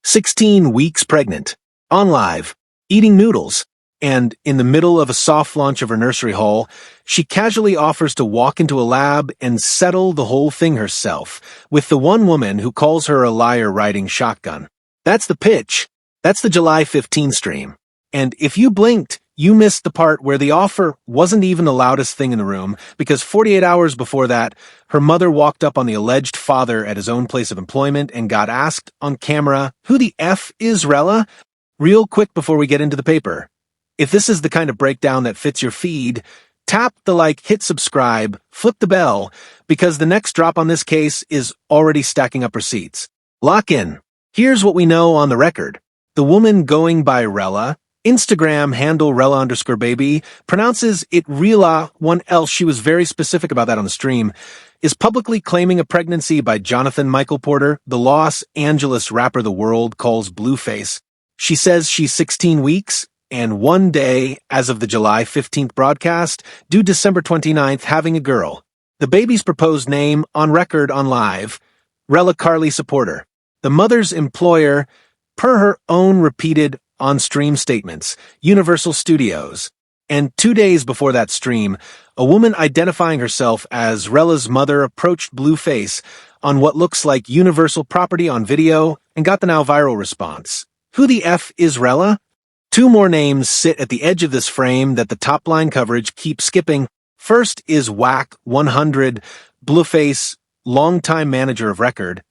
16 weeks pregnant, on live, eating noodles, and in the middle of a soft launch of her nursery haul, she casually offers to walk into a lab and settle the whole thing herself, with the one woman who calls her a liar riding shotgun. That's the pitch. That's the July 15 stream. And if you blinked, you missed the part where the offer wasn't even the loudest thing in the room, because 48 hours before that, her mother walked up on the alleged father at his own place of employment and got asked on camera, "Who the F is Rela?" Real quick before we get into the paper. If this is the kind of breakdown that fits your feed, tap the like, hit subscribe, flip the bell, because the next drop on this case is already stacking up receipts. Lock in. Here's what we know on the record. The woman going by Rela, Instagram handle Rela_baby, pronounces it Rela, one else, she was very specific about that on the stream, is publicly claiming a pregnancy by Jonathan Michael Porter, the Los Angeles rapper the world calls Blueface. She says she's 16 weeks, and 1 day, as of the July 15th broadcast, due December 29th, having a girl. The baby's proposed name, on record on live, Rela Karlissa Porter. The mother's employer, per her own repeated on-stream statements, Universal Studios. And 2 days before that stream, a woman identifying herself as Rela's mother approached Blueface on what looks like Universal property on video and got the now viral response. Who the F is Rela? 2 more names sit at the edge of this frame that the top-line coverage keeps skipping. First is Whack 100, Blueface, longtime manager of record,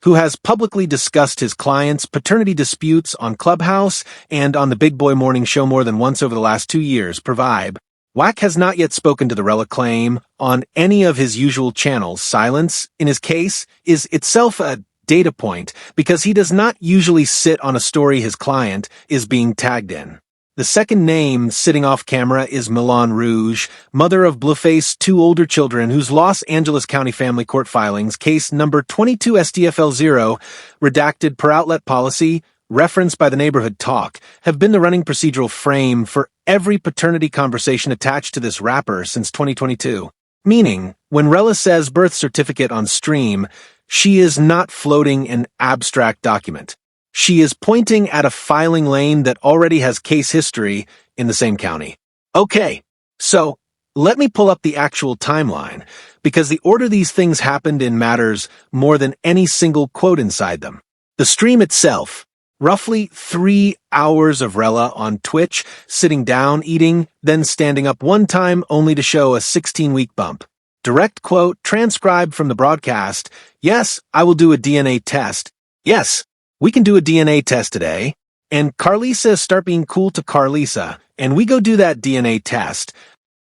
who has publicly discussed his clients' paternity disputes on Clubhouse and on the Big Boy Morning Show more than once over the last 2 years, per Vibe. Whack has not yet spoken to the Rela claim on any of his usual channels. Silence, in his case, is itself a data point, because he does not usually sit on a story his client is being tagged in. The second name sitting off camera is Milan Rouge, mother of Blueface's 2 older children, whose Los Angeles County family court filings, case number 22 STFL0, redacted per outlet policy, referenced by the neighborhood talk, have been the running procedural frame for every paternity conversation attached to this rapper since 2022. Meaning, when Rela says birth certificate on stream, she is not floating an abstract document. She is pointing at a filing lane that already has case history in the same county. Okay, so let me pull up the actual timeline, because the order these things happened in matters more than any single quote inside them. The stream itself, roughly 3 hours of Rela on Twitch, sitting down, eating, then standing up one time only to show a 16-week bump. Direct quote, transcribed from the broadcast, "Yes, I will do a DNA test. Yes, we can do a DNA test today." And Karlissa start being cool to Karlissa, and we go do that DNA test.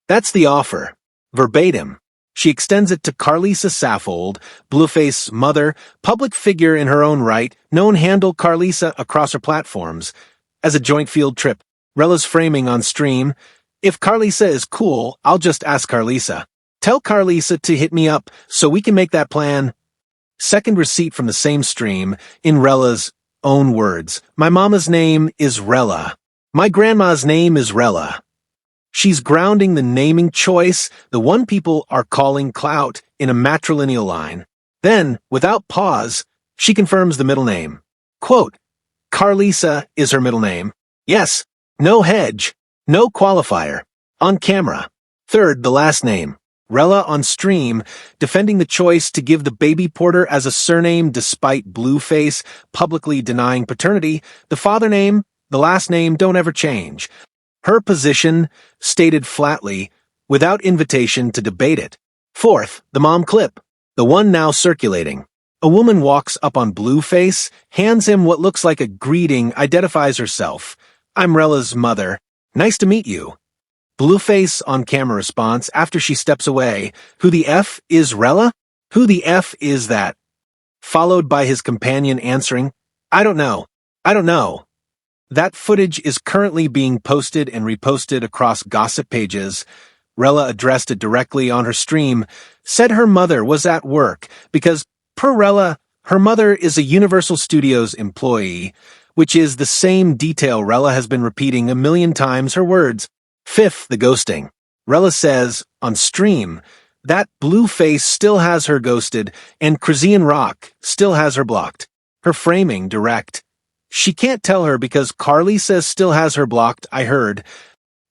That's the offer. Verbatim. She extends it to Karlissa Saffold, Blueface's mother, public figure in her own right, known handle Karlissa across her platforms, as a joint field trip. Rela's framing on stream, "If Karlissa is cool, I'll just ask Karlissa. Tell Karlissa to hit me up so we can make that plan." Second receipt from the same stream, in Rela's own words, "My mama's name is Rela. My grandma's name is Rela." She's grounding the naming choice, the one people are calling clout, in a matrilineal line. Then, without pause, she confirms the middle name. Quote, "Karlissa is her middle name. Yes, no hedge, no qualifier. On camera." Third, the last name. Rela on stream, defending the choice to give the baby Porter as a surname despite Blueface publicly denying paternity. The father name, the last name don't ever change. Her position, stated flatly, without invitation to debate it. Fourth, the mom clip, the one now circulating. A woman walks up on Blueface, hands him what looks like a greeting, identifies herself. "I'm Rela's mother. Nice to meet you." Blueface on camera response after she steps away, "Who the F is Rela? Who the F is that?" Followed by his companion answering, "I don't know. I don't know." That footage is currently being posted and reposted across gossip pages. Rela addressed it directly on her stream, said her mother was at work because, per Rela, her mother is a Universal Studios employee, which is the same detail Rela has been repeating a million times, her words. Fifth, the ghosting. Rela says, on stream, that Blueface still has her ghosted and Crazian Rock still has her blocked. Her framing direct. She can't tell her because Karlissa still has her blocked, I heard.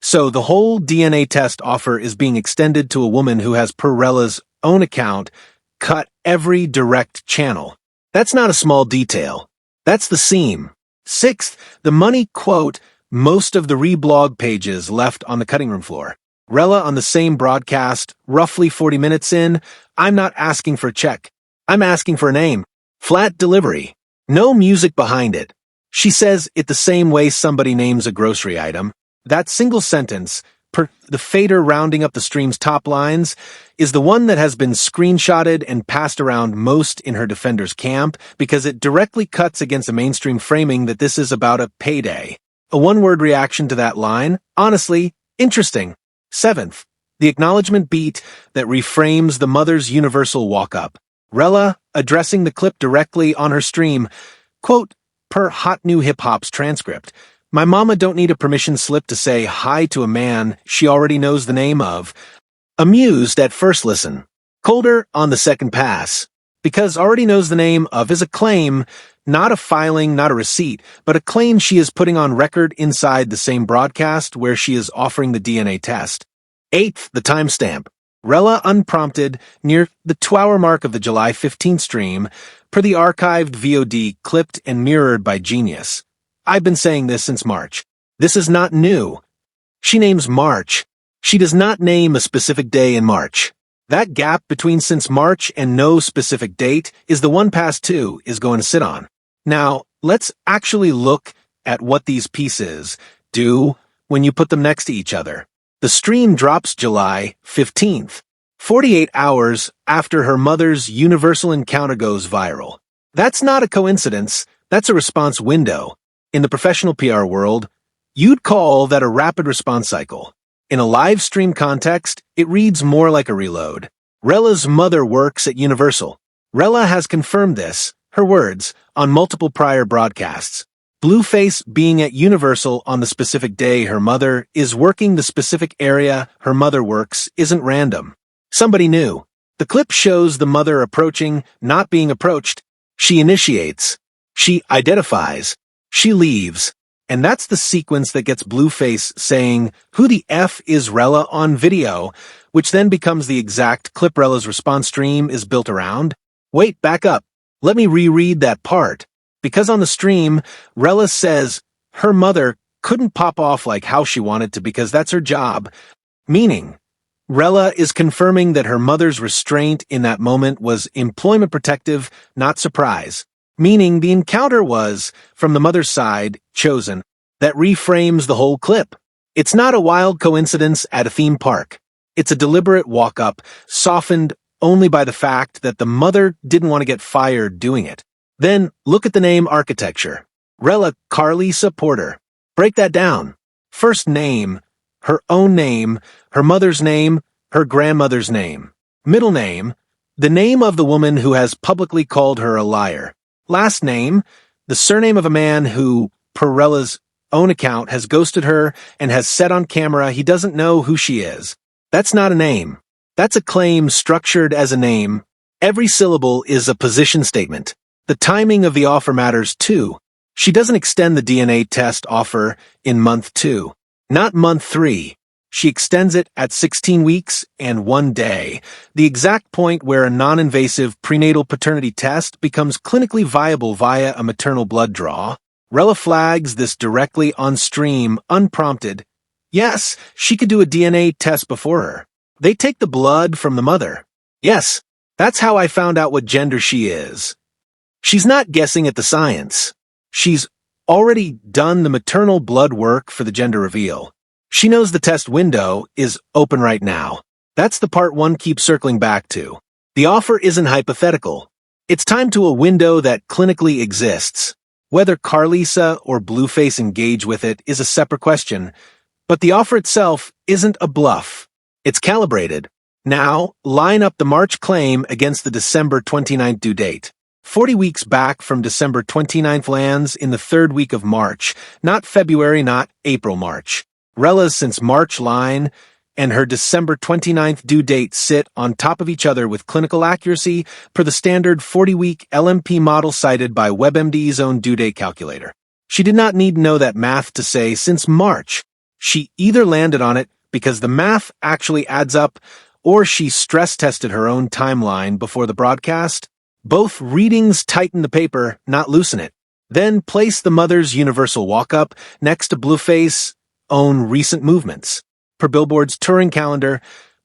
So the whole DNA test offer is being extended to a woman who has, per Rela's own account, cut every direct channel. That's not a small detail. That's the seam. Sixth, the money quote most of the reblog pages left on the cutting room floor. Rela on the same broadcast, roughly 40 minutes in, I'm not asking for a check. I'm asking for a name. Flat delivery. No music behind it. She says it the same way somebody names a grocery item. That single sentence, per the fader rounding up the stream's top lines, is the one that has been screenshotted and passed around most in her defender's camp because it directly cuts against a mainstream framing that this is about a payday. A one-word reaction to that line, honestly, interesting. Seventh, the acknowledgement beat that reframes the mother's universal walk-up. Rela, addressing the clip directly on her stream, quote, per Hot New Hip Hop's transcript, my mama don't need a permission slip to say hi to a man she already knows the name of. Amused at first listen. Colder on the second pass. Because already knows the name of is a claim, not a filing, not a receipt, but a claim she is putting on record inside the same broadcast where she is offering the DNA test. Eighth, the timestamp. Rela unprompted near the 2-hour mark of the July 15th stream, per the archived VOD clipped and mirrored by Genius. I've been saying this since March. This is not new. She names March. She does not name a specific day in March. That gap between since March and no specific date is the one past 2 is going to sit on. Now, let's actually look at what these pieces do when you put them next to each other. The stream drops July 15th, 48 hours after her mother's universal encounter goes viral. That's not a coincidence. That's a response window. In the professional PR world, you'd call that a rapid response cycle. In a live stream context, it reads more like a reload. Rela's mother works at Universal. Rela has confirmed this, her words, on multiple prior broadcasts. Blueface being at Universal on the specific day her mother is working the specific area her mother works isn't random. Somebody knew. The clip shows the mother approaching, not being approached. She initiates. She identifies. She leaves. And that's the sequence that gets Blueface saying, "Who the F is Rela?" on video, which then becomes the exact clip Rela's response stream is built around. Wait, back up. Let me reread that part. Because on the stream, Rela says her mother couldn't pop off like how she wanted to because that's her job. Meaning, Rela is confirming that her mother's restraint in that moment was employment protective, not surprise. Meaning the encounter was, from the mother's side, chosen. That reframes the whole clip. It's not a wild coincidence at a theme park. It's a deliberate walk-up, softened only by the fact that the mother didn't want to get fired doing it. Then, look at the name architecture. Rela Karlissa Porter. Break that down. First name, her own name, her mother's name, her grandmother's name. Middle name, the name of the woman who has publicly called her a liar. Last name, the surname of a man who, per Rela's own account, has ghosted her and has said on camera he doesn't know who she is. That's not a name. That's a claim structured as a name. Every syllable is a position statement. The timing of the offer matters too. She doesn't extend the DNA test offer in month 2, not month 3. She extends it at 16 weeks and 1 day, the exact point where a non-invasive prenatal paternity test becomes clinically viable via a maternal blood draw. Rela flags this directly on stream, unprompted. Yes, she could do a DNA test before her. They take the blood from the mother. Yes, that's how I found out what gender she is. She's not guessing at the science. She's already done the maternal blood work for the gender reveal. She knows the test window is open right now. That's the part one keeps circling back to. The offer isn't hypothetical. It's timed to a window that clinically exists. Whether Karlissa or Blueface engage with it is a separate question, but the offer itself isn't a bluff. It's calibrated. Now, line up the March claim against the December 29th due date. 40 weeks back from December 29th lands in the 3rd week of March, not February, not April-March. Rela's since March line and her December 29th due date sit on top of each other with clinical accuracy per the standard 40-week LMP model cited by WebMD's own due date calculator. She did not need to know that math to say since March. She either landed on it because the math actually adds up, or she stress-tested her own timeline before the broadcast. Both readings tighten the paper, not loosen it. Then place the mother's universal walk-up next to Blueface's own recent movements. Per Billboard's touring calendar,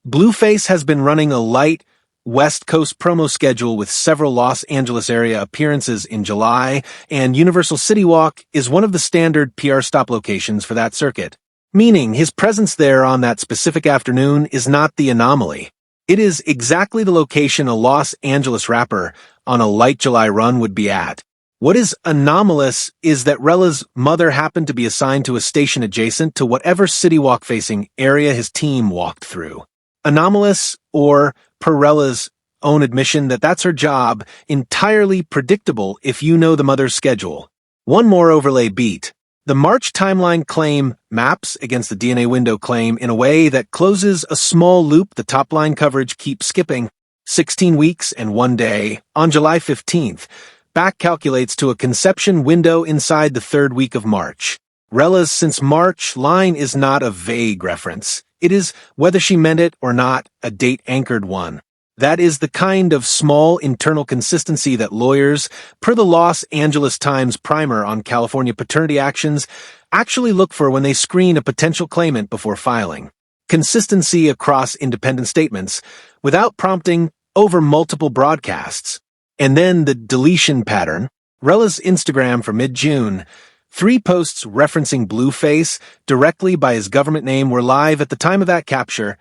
Blueface has been running a light West Coast promo schedule with several Los Angeles area appearances in July, and Universal City Walk is one of the standard PR stop locations for that circuit. Meaning his presence there on that specific afternoon is not the anomaly. It is exactly the location a Los Angeles rapper on a light July run would be at. What is anomalous is that Rela's mother happened to be assigned to a station adjacent to whatever City Walk-facing area his team walked through. Anomalous, or, per Rela's own admission that that's her job, entirely predictable if you know the mother's schedule. One more overlay beat. The March timeline claim maps against the DNA window claim in a way that closes a small loop the top-line coverage keeps skipping. 16 weeks and 1 day, on July 15th, back calculates to a conception window inside the 3rd week of March. Rela's since March line is not a vague reference. It is, whether she meant it or not, a date-anchored one. That is the kind of small internal consistency that lawyers, per the Los Angeles Times primer on California paternity actions, actually look for when they screen a potential claimant before filing. Consistency across independent statements, without prompting over multiple broadcasts. And then the deletion pattern. Rela's Instagram for mid-June. 3 posts referencing Blueface directly by his government name were live at the time of that capture.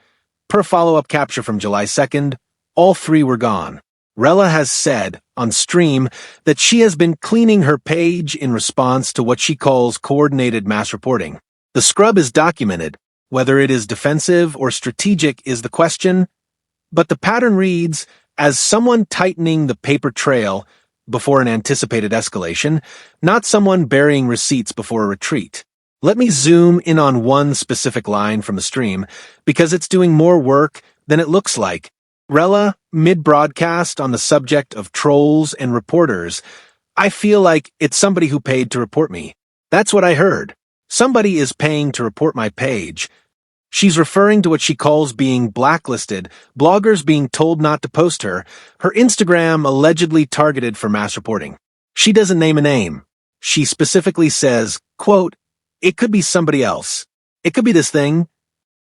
Per follow-up capture from July 2nd, all 3 were gone. Rela has said, on stream, that she has been cleaning her page in response to what she calls coordinated mass reporting. The scrub is documented. Whether it is defensive or strategic is the question. But the pattern reads, as someone tightening the paper trail before an anticipated escalation, not someone burying receipts before a retreat. Let me zoom in on one specific line from the stream, because it's doing more work than it looks like. Rela, mid-broadcast on the subject of trolls and reporters, I feel like it's somebody who paid to report me. That's what I heard. Somebody is paying to report my page. She's referring to what she calls being blacklisted, bloggers being told not to post her Instagram allegedly targeted for mass reporting. She doesn't name a name. She specifically says, quote, it could be somebody else. It could be this thing.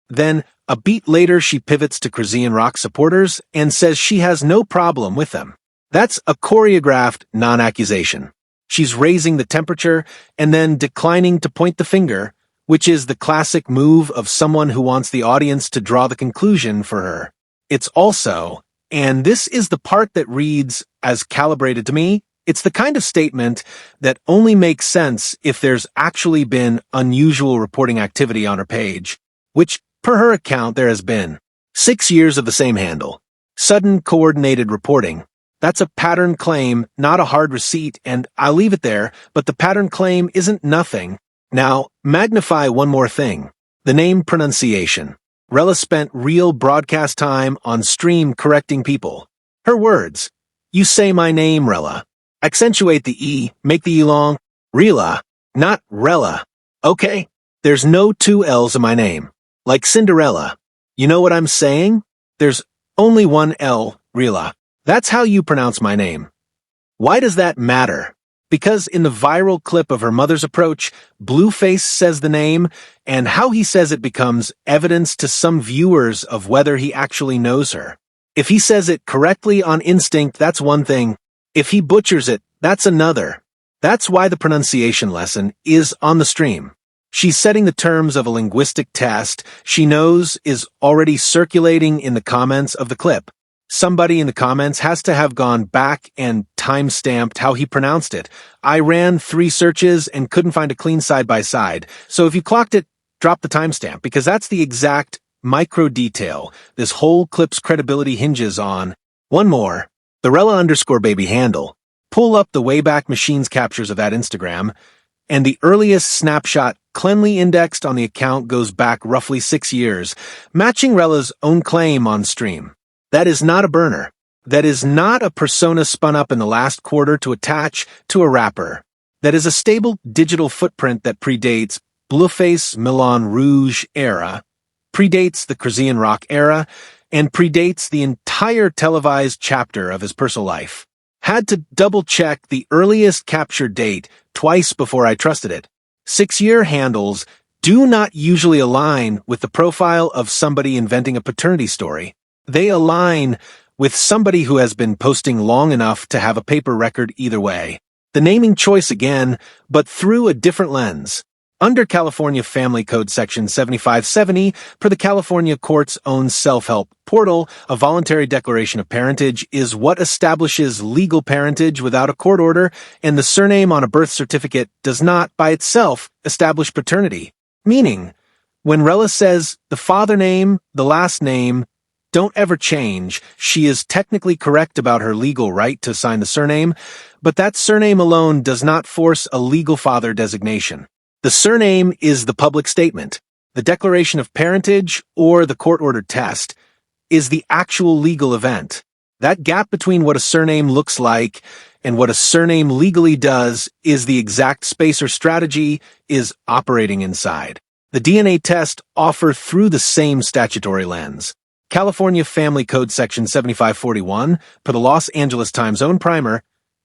Then, a beat later she pivots to Karlissa Rock supporters and says she has no problem with them. That's a choreographed non-accusation. She's raising the temperature and then declining to point the finger, which is the classic move of someone who wants the audience to draw the conclusion for her. It's also, and this is the part that reads as calibrated to me, it's the kind of statement that only makes sense if there's actually been unusual reporting activity on her page, which, per her account, there has been. 6 years of the same handle. Sudden coordinated reporting. That's a pattern claim, not a hard receipt, and I'll leave it there, but the pattern claim isn't nothing. Now, magnify one more thing. The name pronunciation. Rela spent real broadcast time on stream correcting people. Her words. You say my name, Rela. Accentuate the E, make the E long. Rela, not Rela. Okay? There's no 2 L's in my name. Like Cinderella. You know what I'm saying? There's only 1 L, Rela. That's how you pronounce my name. Why does that matter? Because in the viral clip of her mother's approach, Blueface says the name, and how he says it becomes evidence to some viewers of whether he actually knows her. If he says it correctly on instinct, that's one thing. If he butchers it, that's another. That's why the pronunciation lesson is on the stream. She's setting the terms of a linguistic test she knows is already circulating in the comments of the clip. Somebody in the comments has to have gone back and time-stamped how he pronounced it. I ran 3 searches and couldn't find a clean side-by-side. So if you clocked it, drop the timestamp, because that's the exact micro-detail this whole clip's credibility hinges on. One more. The Rela_baby handle. Pull up the Wayback Machine's captures of that Instagram, and the earliest snapshot cleanly indexed on the account goes back roughly 6 years, matching Rela's own claim on stream. That is not a burner. That is not a persona spun up in the last quarter to attach to a rapper. that is a stable digital footprint that predates Blueface Moulin Rouge era, predates the Krasian Rock era, and predates the entire televised chapter of his personal life. Had to double-check the earliest capture date twice before I trusted it. 6-year handles do not usually align with the profile of somebody inventing a paternity story. They align with somebody who has been posting long enough to have a paper record either way. The naming choice again, but through a different lens. Under California Family Code Section 7570, per the California court's own self-help portal, a voluntary declaration of parentage is what establishes legal parentage without a court order, and the surname on a birth certificate does not, by itself, establish paternity. Meaning, when Rela says the father name, the last name, don't ever change, she is technically correct about her legal right to sign the surname, but that surname alone does not force a legal father designation. The surname is the public statement. The declaration of parentage, or the court-ordered test, is the actual legal event. That gap between what a surname looks like and what a surname legally does is the exact space or strategy is operating inside. The DNA test offer through the same statutory lens. California Family Code Section 7541, per the Los Angeles Times' own primer,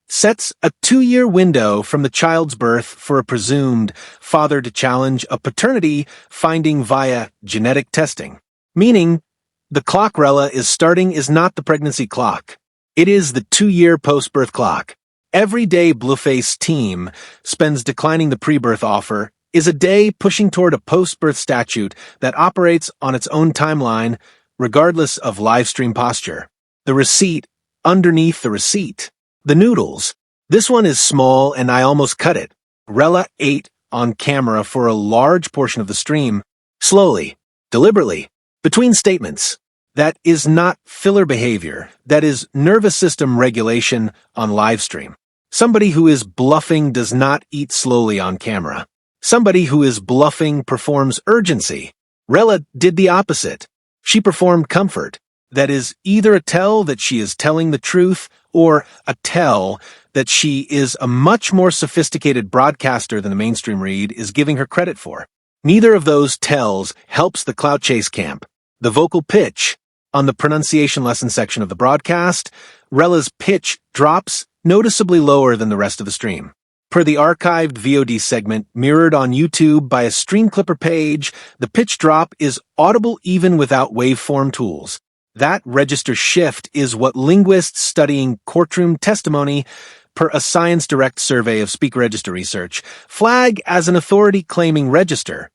sets a 2-year window from the child's birth for a presumed father to challenge a paternity finding via genetic testing. Meaning, the clock Rela is starting is not the pregnancy clock. It is the 2-year post-birth clock. Every day Blueface team spends declining the pre-birth offer is a day pushing toward a post-birth statute that operates on its own timeline regardless of live stream posture. The receipt underneath the receipt. The noodles. This one is small and I almost cut it. Rela ate on camera for a large portion of the stream, slowly, deliberately, between statements. That is not filler behavior. That is nervous system regulation on live stream. Somebody who is bluffing does not eat slowly on camera. Somebody who is bluffing performs urgency. Rela did the opposite. She performed comfort. That is either a tell that she is telling the truth or a tell that she is a much more sophisticated broadcaster than the mainstream read is giving her credit for. Neither of those tells helps the clout chase camp. The vocal pitch. On the pronunciation lesson section of the broadcast, Rela's pitch drops noticeably lower than the rest of the stream. Per the archived VOD segment mirrored on YouTube by a stream clipper page, the pitch drop is audible even without waveform tools. That register shift is what linguists studying courtroom testimony, per a Science Direct survey of speaker register research, flag as an authority-claiming register.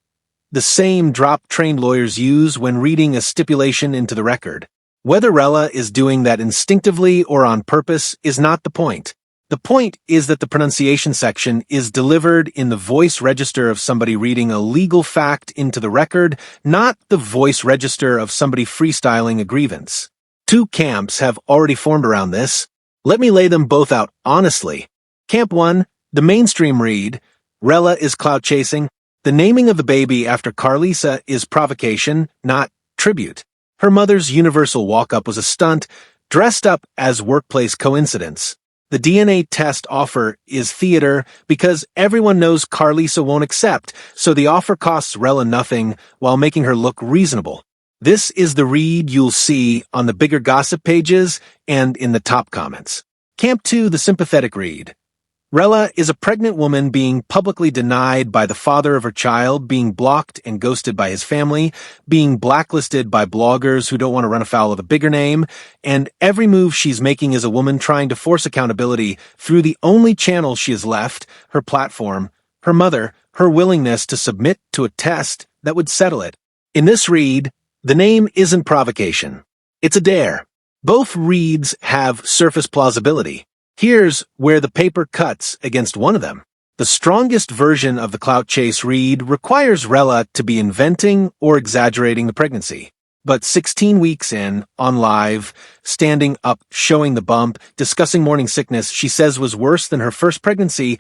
The same drop trained lawyers use when reading a stipulation into the record. Whether Rela is doing that instinctively or on purpose is not the point. The point is that the pronunciation section is delivered in the voice register of somebody reading a legal fact into the record, not the voice register of somebody freestyling a grievance. 2 camps have already formed around this. Let me lay them both out honestly. Camp 1, the mainstream read, Rela is clout chasing. The naming of the baby after Karlissa is provocation, not tribute. Her mother's universal walk-up was a stunt, dressed up as workplace coincidence. The DNA test offer is theater because everyone knows Karlissa won't accept, so the offer costs Rela nothing while making her look reasonable. This is the read you'll see on the bigger gossip pages and in the top comments. Camp 2, the sympathetic read. Rela is a pregnant woman being publicly denied by the father of her child, being blocked and ghosted by his family, being blacklisted by bloggers who don't want to run afoul of a bigger name, and every move she's making is a woman trying to force accountability through the only channel she has left, her platform, her mother, her willingness to submit to a test that would settle it. In this read, the name isn't provocation. It's a dare. Both reads have surface plausibility. Here's where the paper cuts against one of them. The strongest version of the clout chase read requires Rela to be inventing or exaggerating the pregnancy. But 16 weeks in, on live, standing up, showing the bump, discussing morning sickness she says was worse than her first pregnancy,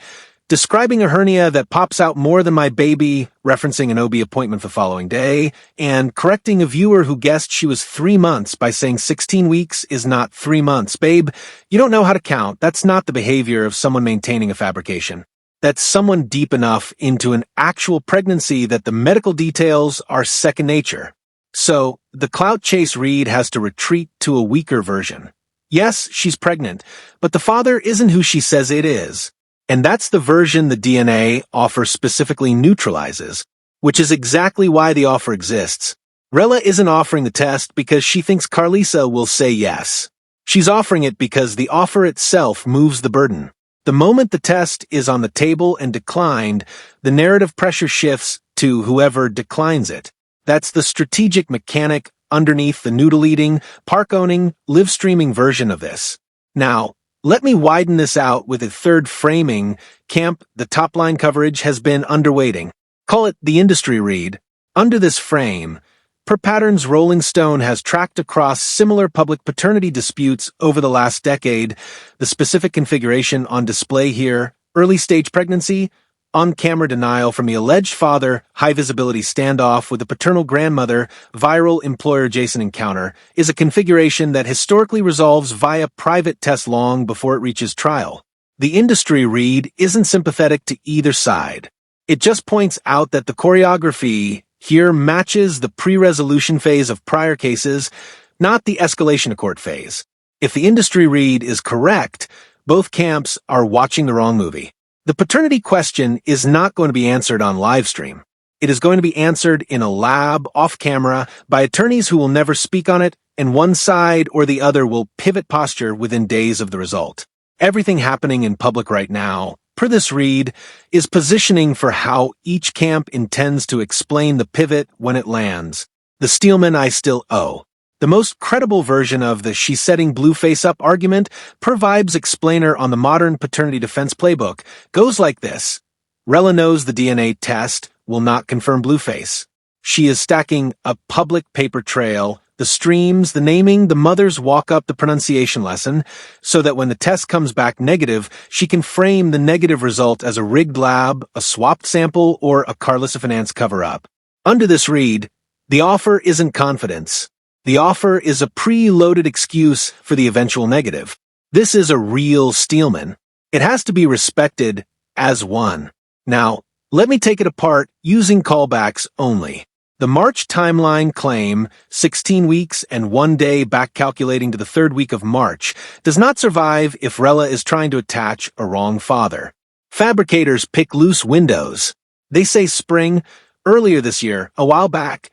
describing a hernia that pops out more than my baby, referencing an OB appointment the following day, and correcting a viewer who guessed she was 3 months by saying 16 weeks is not 3 months. Babe, you don't know how to count. That's not the behavior of someone maintaining a fabrication. That's someone deep enough into an actual pregnancy that the medical details are second nature. So, the clout chase read has to retreat to a weaker version. Yes, she's pregnant, but the father isn't who she says it is. And that's the version the DNA offer specifically neutralizes, which is exactly why the offer exists. Rela isn't offering the test because she thinks Karlissa will say yes. She's offering it because the offer itself moves the burden. The moment the test is on the table and declined, the narrative pressure shifts to whoever declines it. That's the strategic mechanic underneath the noodle-eating, park-owning, live-streaming version of this. Now, let me widen this out with a third framing. Camp, the top-line coverage has been underweighting. Call it the industry read. Under this frame, per Pattern's Rolling Stone has tracked across similar public paternity disputes over the last decade. The specific configuration on display here: early-stage pregnancy, on-camera denial from the alleged father, high-visibility standoff with the paternal grandmother, viral employer-adjacent encounter, is a configuration that historically resolves via private test long before it reaches trial. The industry read isn't sympathetic to either side. It just points out that the choreography here matches the pre-resolution phase of prior cases, not the escalation to court phase. If the industry read is correct, both camps are watching the wrong movie. The paternity question is not going to be answered on livestream. It is going to be answered in a lab, off-camera, by attorneys who will never speak on it, and one side or the other will pivot posture within days of the result. Everything happening in public right now, per this read, is positioning for how each camp intends to explain the pivot when it lands. The Steelman I still owe. The most credible version of the "she's setting Blueface up" argument, per Vibe's explainer on the modern paternity defense playbook, goes like this. Rela knows the DNA test will not confirm Blueface. She is stacking a public paper trail, the streams, the naming, the mothers walk up the pronunciation lesson, so that when the test comes back negative, she can frame the negative result as a rigged lab, a swapped sample, or a Karlissa Finance cover-up. Under this read, the offer isn't confidence. The offer is a pre-loaded excuse for the eventual negative. This is a real Steelman. It has to be respected as one. Now, let me take it apart using callbacks only. The March timeline claim, 16 weeks and 1 day back calculating to the 3rd week of March, does not survive if Rela is trying to attach a wrong father. Fabricators pick loose windows. They say spring, earlier this year, a while back.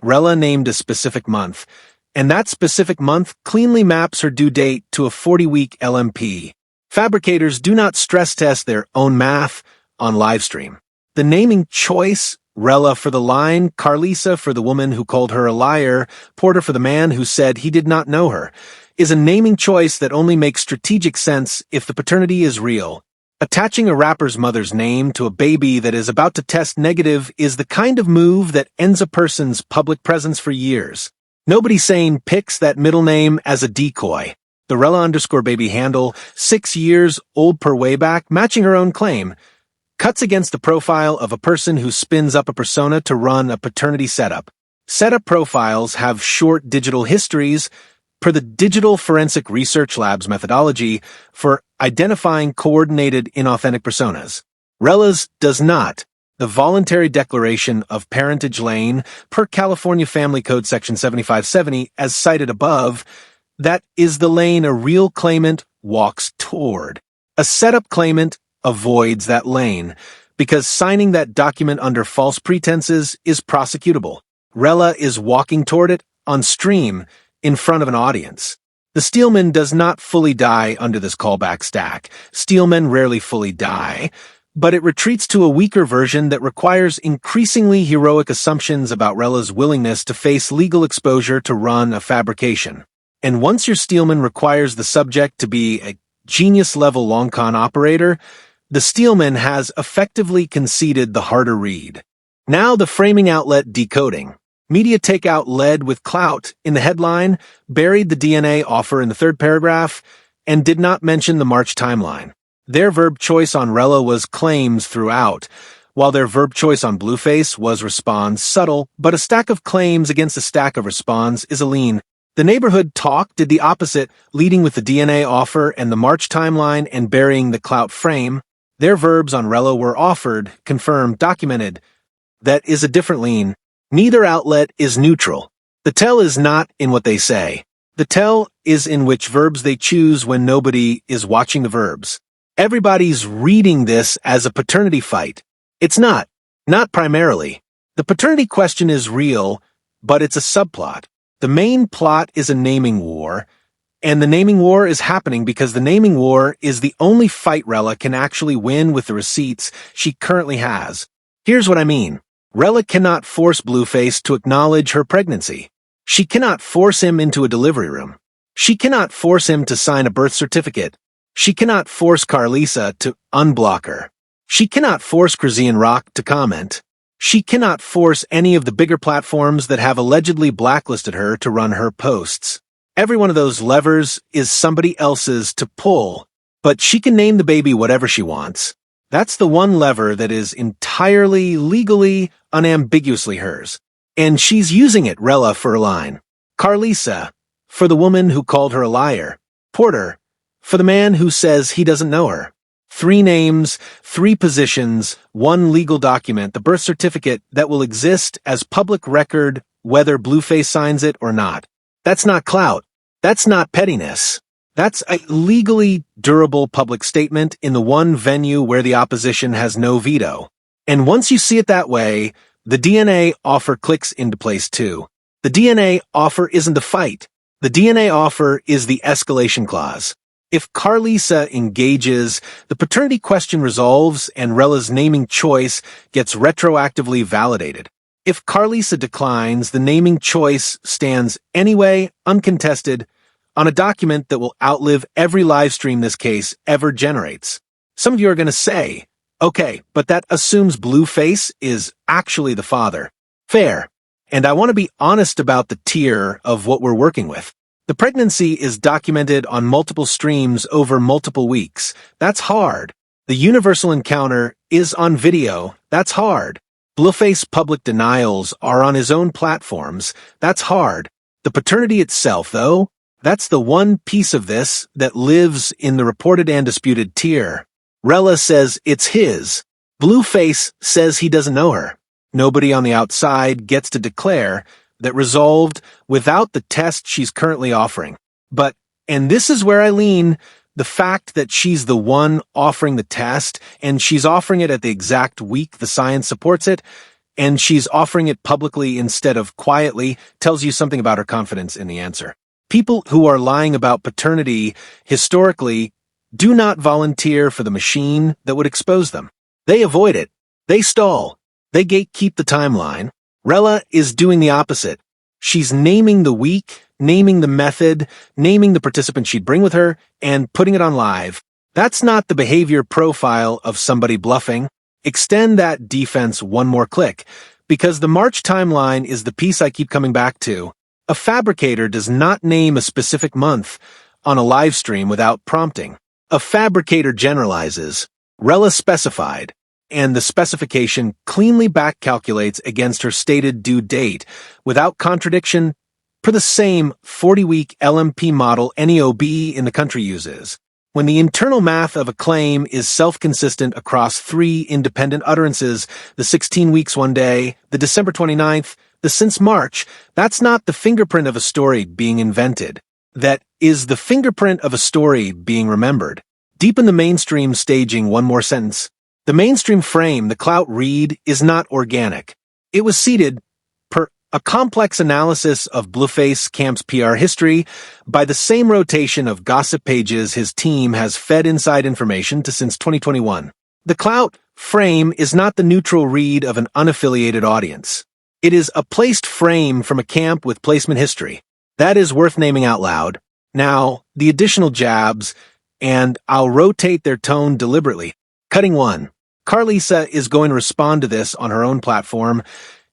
Rela named a specific month, and that specific month cleanly maps her due date to a 40-week LMP. Fabricators do not stress test their own math on livestream. The naming choice, Rela for the line, Karlissa for the woman who called her a liar, Porter for the man who said he did not know her, is a naming choice that only makes strategic sense if the paternity is real. Attaching a rapper's mother's name to a baby that is about to test negative is the kind of move that ends a person's public presence for years. Nobody sane picks that middle name as a decoy. The Rela_baby handle, 6 years old per wayback, matching her own claim, cuts against the profile of a person who spins up a persona to run a paternity setup. Setup profiles have short digital histories, per the Digital Forensic Research Lab's methodology for identifying coordinated inauthentic personas. Rela's does not. The voluntary declaration of parentage lane, per California Family Code Section 7570, as cited above, that is the lane a real claimant walks toward. A setup claimant avoids that lane, because signing that document under false pretenses is prosecutable. Rela is walking toward it on stream, in front of an audience. The Steelman does not fully die under this callback stack. Steelmen rarely fully die, but it retreats to a weaker version that requires increasingly heroic assumptions about Rela's willingness to face legal exposure to run a fabrication. And once your Steelman requires the subject to be a genius-level long con operator, the Steelman has effectively conceded the harder read. Now the framing outlet decoding. Media takeout led with clout in the headline, buried the DNA offer in the 3rd paragraph, and did not mention the March timeline. Their verb choice on Rela was claims throughout, while their verb choice on Blueface was responds, subtle, but a stack of claims against a stack of responds is a lean. The neighborhood talk did the opposite, leading with the DNA offer and the March timeline and burying the clout frame. Their verbs on Rela were offered, confirmed, documented. That is a different lean. Neither outlet is neutral. The tell is not in what they say. The tell is in which verbs they choose when nobody is watching the verbs. Everybody's reading this as a paternity fight. It's not. Not primarily. The paternity question is real, but it's a subplot. The main plot is a naming war, and the naming war is happening because the naming war is the only fight Rela can actually win with the receipts she currently has. Here's what I mean. Rela cannot force Blueface to acknowledge her pregnancy. She cannot force him into a delivery room. She cannot force him to sign a birth certificate. She cannot force Karlissa to unblock her. She cannot force Crazy Rock to comment. She cannot force any of the bigger platforms that have allegedly blacklisted her to run her posts. Every one of those levers is somebody else's to pull, but she can name the baby whatever she wants. That's the one lever that is entirely, legally, unambiguously hers. And she's using it, Rela, for a line. Karlissa, for the woman who called her a liar. Porter, for the man who says he doesn't know her. 3 names, 3 positions, 1 legal document, the birth certificate that will exist as public record whether Blueface signs it or not. That's not clout. That's not pettiness. That's a legally durable public statement in the one venue where the opposition has no veto. And once you see it that way, the DNA offer clicks into place too. The DNA offer isn't the fight. The DNA offer is the escalation clause. If Karlissa engages, the paternity question resolves and Rela's naming choice gets retroactively validated. If Karlissa declines, the naming choice stands anyway, uncontested, on a document that will outlive every live stream this case ever generates. Some of you are going to say, okay, but that assumes Blueface is actually the father. Fair. And I want to be honest about the tier of what we're working with. The pregnancy is documented on multiple streams over multiple weeks. That's hard. The universal encounter is on video. That's hard. Blueface public denials are on his own platforms. That's hard. The paternity itself, though, that's the one piece of this that lives in the reported and disputed tier. Rela says it's his. Blueface says he doesn't know her. Nobody on the outside gets to declare that resolved without the test she's currently offering. But, and this is where I lean, the fact that she's the one offering the test, and she's offering it at the exact week the science supports it, and she's offering it publicly instead of quietly, tells you something about her confidence in the answer. People who are lying about paternity, historically, do not volunteer for the machine that would expose them. They avoid it. They stall. They gatekeep the timeline. Rela is doing the opposite. She's naming the week, naming the method, naming the participant she'd bring with her, and putting it on live. That's not the behavior profile of somebody bluffing. Extend that defense one more click, because the March timeline is the piece I keep coming back to. A fabricator does not name a specific month on a live stream without prompting. A fabricator generalizes. Rela specified, and the specification cleanly back-calculates against her stated due date, without contradiction, per the same 40-week LMP model any OB in the country uses. When the internal math of a claim is self-consistent across 3 independent utterances, the 16 weeks one day, the December 29th, the since March, that's not the fingerprint of a story being invented. That is the fingerprint of a story being remembered. Deepen the mainstream staging one more sentence. The mainstream frame, the clout read, is not organic. It was seeded, per a complex analysis of Blueface Camp's PR history, by the same rotation of gossip pages his team has fed inside information to since 2021. The clout frame is not the neutral read of an unaffiliated audience. It is a placed frame from a camp with placement history. That is worth naming out loud. Now, the additional jabs, and I'll rotate their tone deliberately. Cutting 1. Karlissa is going to respond to this on her own platform,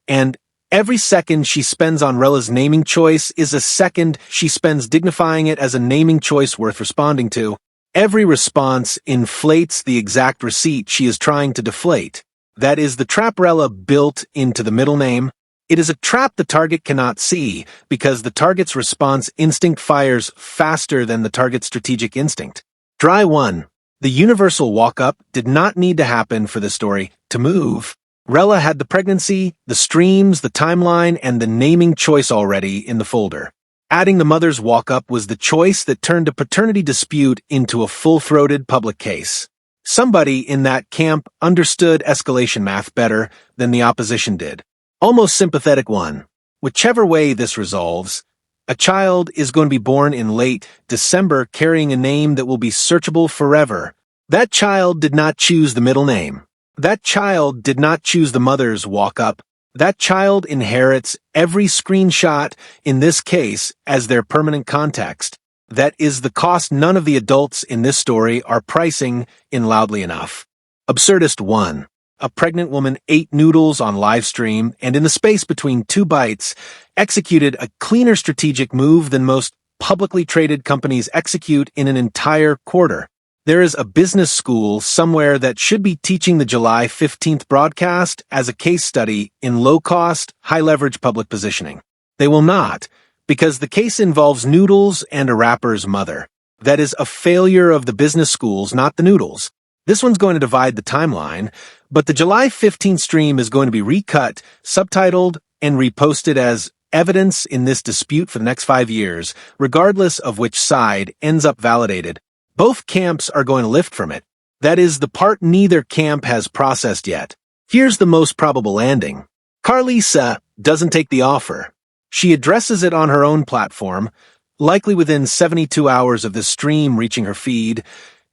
and every second she spends on Rela's naming choice is a second she spends dignifying it as a naming choice worth responding to. Every response inflates the exact receipt she is trying to deflate. That is the trap Rela built into the middle name. It is a trap the target cannot see, because the target's response instinct fires faster than the target's strategic instinct. Dry 1. The universal walk-up did not need to happen for the story to move. Rela had the pregnancy, the streams, the timeline, and the naming choice already in the folder. Adding the mother's walk-up was the choice that turned a paternity dispute into a full-throated public case. Somebody in that camp understood escalation math better than the opposition did. Almost sympathetic one. Whichever way this resolves, a child is going to be born in late December carrying a name that will be searchable forever. That child did not choose the middle name. That child did not choose the mother's walk-up. That child inherits every screenshot in this case as their permanent context. That is the cost none of the adults in this story are pricing in loudly enough. Absurdist 1. A pregnant woman ate noodles on live stream and in the space between 2 bites executed a cleaner strategic move than most publicly traded companies execute in an entire quarter. There is a business school somewhere that should be teaching the July 15th broadcast as a case study in low-cost, high-leverage public positioning. They will not, because the case involves noodles and a rapper's mother. That is a failure of the business schools, not the noodles. This one's going to divide the timeline, but the July 15th stream is going to be recut, subtitled, and reposted as evidence in this dispute for the next 5 years, regardless of which side ends up validated. Both camps are going to lift from it. That is the part neither camp has processed yet. Here's the most probable landing. Karlissa doesn't take the offer. She addresses it on her own platform, likely within 72 hours of the stream reaching her feed,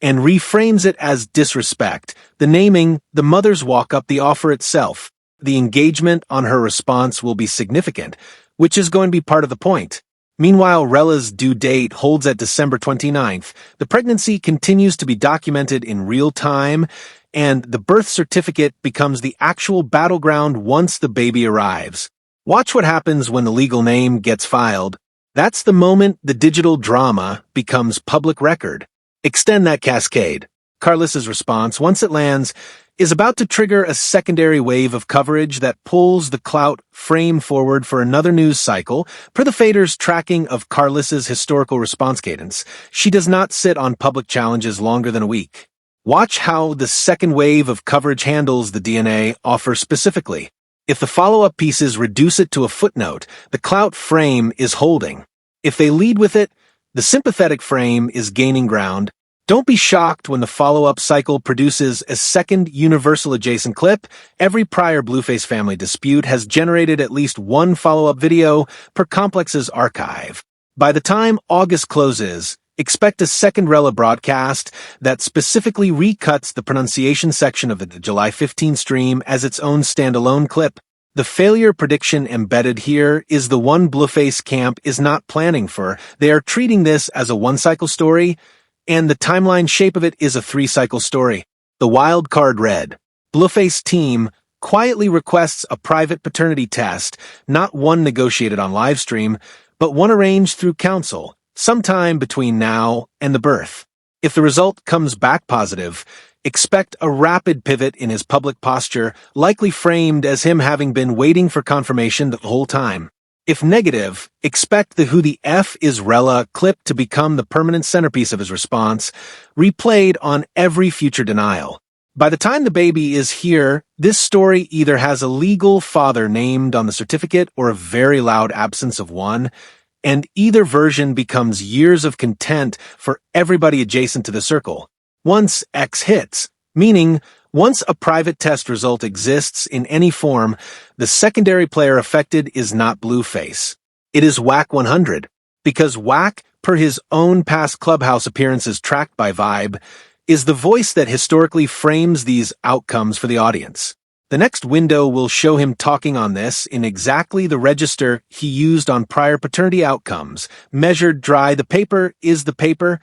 and reframes it as disrespect, the naming, the mother's walk-up, the offer itself. The engagement on her response will be significant, which is going to be part of the point. Meanwhile, Rela's due date holds at December 29th. The pregnancy continues to be documented in real time, and the birth certificate becomes the actual battleground once the baby arrives. Watch what happens when the legal name gets filed. That's the moment the digital drama becomes public record. Extend that cascade. Karlissa's response, once it lands, is about to trigger a secondary wave of coverage that pulls the clout frame forward for another news cycle. Per the fader's tracking of Karlissa's historical response cadence, she does not sit on public challenges longer than a week. Watch how the second wave of coverage handles the DNA offer specifically. If the follow-up pieces reduce it to a footnote, the clout frame is holding. If they lead with it, the sympathetic frame is gaining ground. Don't be shocked when the follow-up cycle produces a second universal adjacent clip. Every prior Blueface family dispute has generated at least one follow-up video per Complex's archive. By the time August closes, expect a second Rela broadcast that specifically recuts the pronunciation section of the July 15 stream as its own standalone clip. The failure prediction embedded here is the one Blueface camp is not planning for. They are treating this as a one-cycle story, and the timeline shape of it is a 3-cycle story. The wild card read, Blueface team quietly requests a private paternity test, not one negotiated on livestream, but one arranged through counsel, sometime between now and the birth. If the result comes back positive, expect a rapid pivot in his public posture, likely framed as him having been waiting for confirmation the whole time. If negative, expect the "Who the F is Rela" clip to become the permanent centerpiece of his response, replayed on every future denial. By the time the baby is here, this story either has a legal father named on the certificate or a very loud absence of one, and either version becomes years of content for everybody adjacent to the circle. Once X hits, meaning once a private test result exists in any form, the secondary player affected is not Blueface. It is Whack 100, because Whack, per his own past Clubhouse appearances tracked by Vibe, is the voice that historically frames these outcomes for the audience. The next window will show him talking on this in exactly the register he used on prior paternity outcomes. Measured dry, the paper is the paper.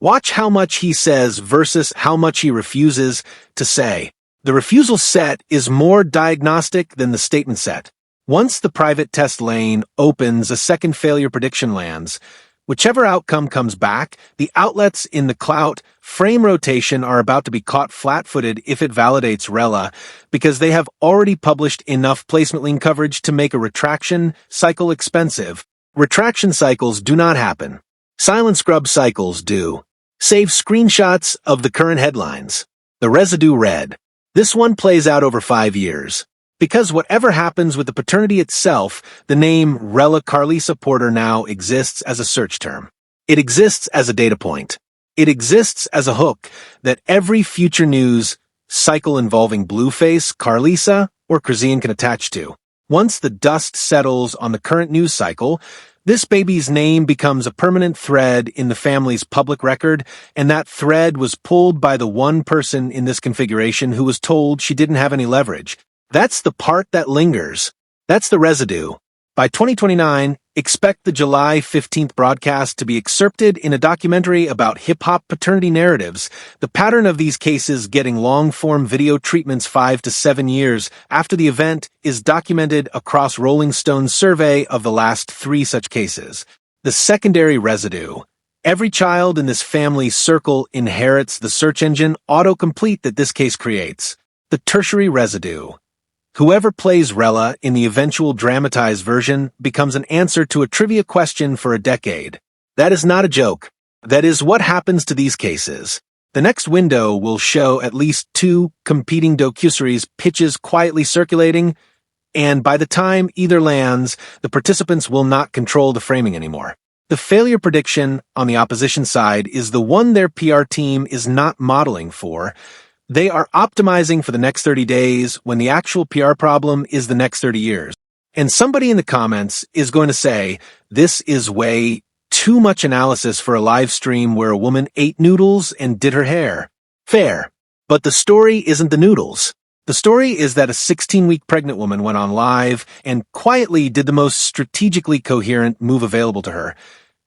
Watch how much he says versus how much he refuses to say. The refusal set is more diagnostic than the statement set. Once the private test lane opens, a second failure prediction lands. Whichever outcome comes back, the outlets in the clout frame rotation are about to be caught flat-footed if it validates Rela, because they have already published enough placement link coverage to make a retraction cycle expensive. Retraction cycles do not happen. Silent scrub cycles do. Save screenshots of the current headlines. The residue read. This one plays out over 5 years. Because whatever happens with the paternity itself, the name Rela Karlissa Porter now exists as a search term. It exists as a data point. It exists as a hook that every future news cycle involving Blueface, Karlissa, or Karlissa can attach to. Once the dust settles on the current news cycle, this baby's name becomes a permanent thread in the family's public record, and that thread was pulled by the one person in this configuration who was told she didn't have any leverage. That's the part that lingers. That's the residue. By 2029, expect the July 15th broadcast to be excerpted in a documentary about hip-hop paternity narratives, the pattern of these cases getting long-form video treatments 5 to 7 years after the event is documented across Rolling Stone's survey of the last 3 such cases. The secondary residue. Every child in this family circle inherits the search engine autocomplete that this case creates. The tertiary residue. Whoever plays Rela in the eventual dramatized version becomes an answer to a trivia question for a decade. That is not a joke. That is what happens to these cases. The next window will show at least 2 competing docuseries pitches quietly circulating, and by the time either lands, the participants will not control the framing anymore. The failure prediction on the opposition side is the one their PR team is not modeling for. They are optimizing for the next 30 days when the actual PR problem is the next 30 years. And somebody in the comments is going to say, this is way too much analysis for a live stream where a woman ate noodles and did her hair. Fair. But the story isn't the noodles. The story is that a 16-week pregnant woman went on live and quietly did the most strategically coherent move available to her.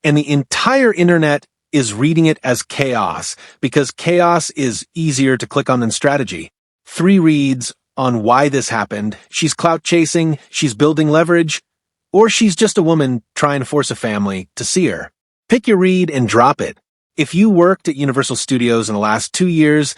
And the entire internet is reading it as chaos, because chaos is easier to click on than strategy. 3 reads on why this happened. She's clout chasing, she's building leverage, or she's just a woman trying to force a family to see her. Pick your read and drop it. If you worked at Universal Studios in the last 2 years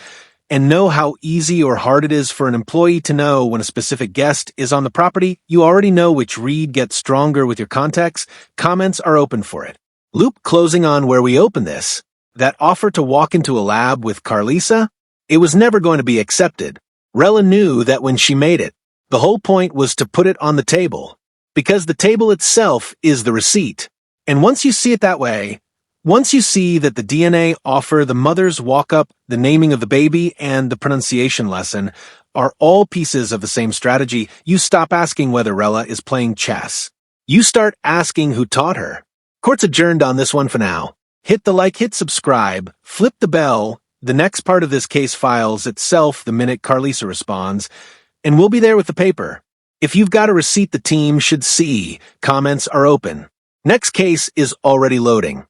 and know how easy or hard it is for an employee to know when a specific guest is on the property, you already know which read gets stronger with your context. Comments are open for it. Loop closing on where we open this. That offer to walk into a lab with Karlissa? It was never going to be accepted. Rela knew that when she made it. The whole point was to put it on the table. Because the table itself is the receipt. And once you see it that way, once you see that the DNA offer, the mother's walk-up, the naming of the baby, and the pronunciation lesson are all pieces of the same strategy, you stop asking whether Rela is playing chess. You start asking who taught her. Court's adjourned on this one for now. Hit the like, hit subscribe, flip the bell. The next part of this case files itself the minute Karlissa responds, and we'll be there with the paper. If you've got a receipt the team should see, comments are open. Next case is already loading.